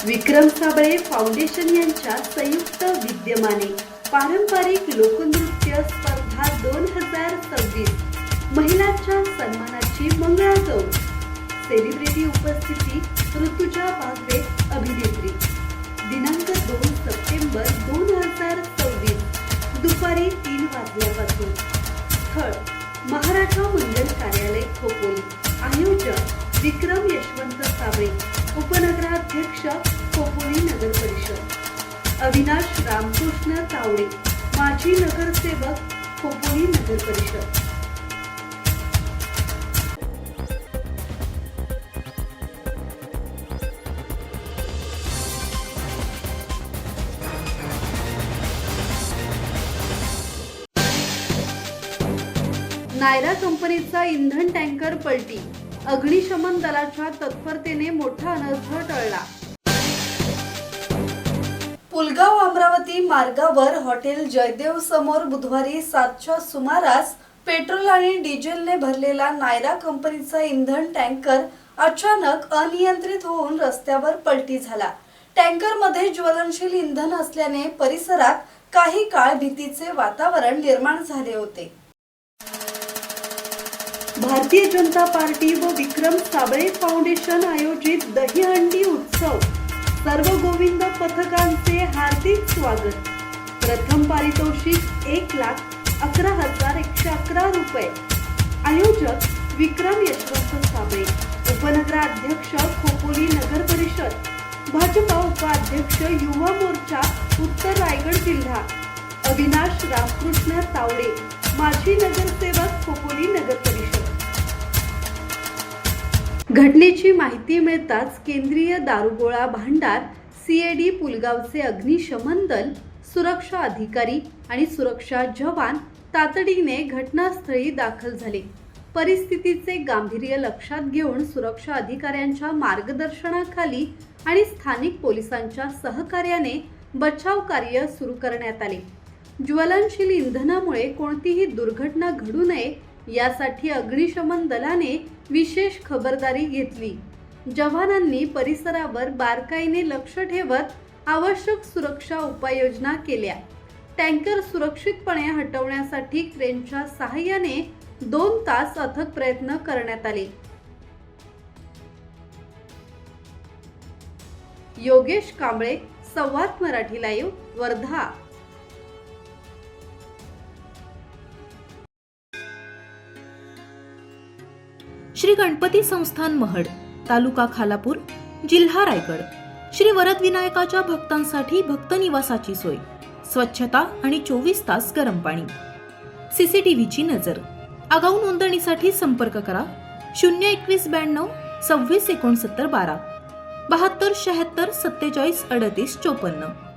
विक्रम Sable foundation यांच्या संयुक्त विद्यमाने पारंपरिक लोकनृत्य स्पर्धा 2026 महिलांच्या सन्मानाची मंगळागौर. सेलिब्रिटी उपस्थिती ऋतुजा बागवे अभिनेत्री. दिनांक 2 सप्टेंबर 2026 दुपारी 3 वाजल्यापासून. स्थळ महाराजा मंडल कार्यालय खोपोली. आयोजक विक्रम यशवंत साबळे. उपनगराध्यक्ष खोपोली नगर परिषद. अविनाश रामकृष्ण तावडे माजी नगरसेवक खोपोली नगर परिषद. नायरा कंपनीचा इंधन टँकर पलटी. अग्निशमन दलाच्या तत्परतेने मोठा अनर्थ टळला. पुलगाव अमरावती मार्गावर हॉटेल जयदेव समोर बुधवारी 7च्या सुमारास पेट्रोल आणि डिझेलने भरलेला नायरा कंपनीचा इंधन टँकर अचानक अनियंत्रित होऊन रस्त्यावर पलटी झाला. टँकरमध्ये ज्वलनशील इंधन असल्याने परिसरात काही काळ भीतीचे वातावरण निर्माण झाले होते. भारतीय जनता पार्टी व विक्रम साबळे फाउंडेशन आयोजित दहीहंडी उत्सव. सर्व गोविंद पथकांचे हार्दिक स्वागत. प्रथम पारितोषिक 1,11,111 रुपये. आयोजक विक्रम यशवंत साबळे. उपनगराध्यक्ष खोपोली नगर परिषद. भाजपा उपाध्यक्ष युवा मोर्चा उत्तर रायगड जिल्हा अविनाश रामकृष्ण तावडे माजी नगरसेवक खोपोली नगर परिषद. घटनेची माहिती मिळताच केंद्रीय दारुगोळा भांडार CID पुलगावचे अग्निशमन दल, सुरक्षा अधिकारी आणि सुरक्षा जवान तातडीने घटनास्थळी दाखल झाले. परिस्थितीचे गांभीर्य लक्षात घेऊन सुरक्षा अधिकाऱ्यांच्या मार्गदर्शनाखाली आणि स्थानिक पोलिसांच्या सहकार्याने बचाव कार्य सुरू करण्यात आले. ज्वलनशील इंधनामुळे कोणतीही दुर्घटना घडू नये यासाठी अग्निशमन दलाने विशेष खबरदारी घेतली. जवानांनी परिसरावर बारकाईने लक्ष ठेवत आवश्यक सुरक्षा उपाययोजना केल्या. टँकर सुरक्षितपणे हटवण्यासाठी क्रेनच्या सहाय्याने 2 तास अथक प्रयत्न करण्यात आले. योगेश कांबळे, संवाद मराठी लाईव्ह, वर्धा. श्री गणपती संस्थान महड, तालुका खालापूर, जिल्हा रायगड. श्री वरद विनायकाच्या भक्तांसाठी भक्त निवासाची सोय, स्वच्छता आणि 24 तास गरम पाणी. CCTVची नजर. आगाऊ नोंदणीसाठी संपर्क करा 02192 26 69 12 72 76 47 38 54.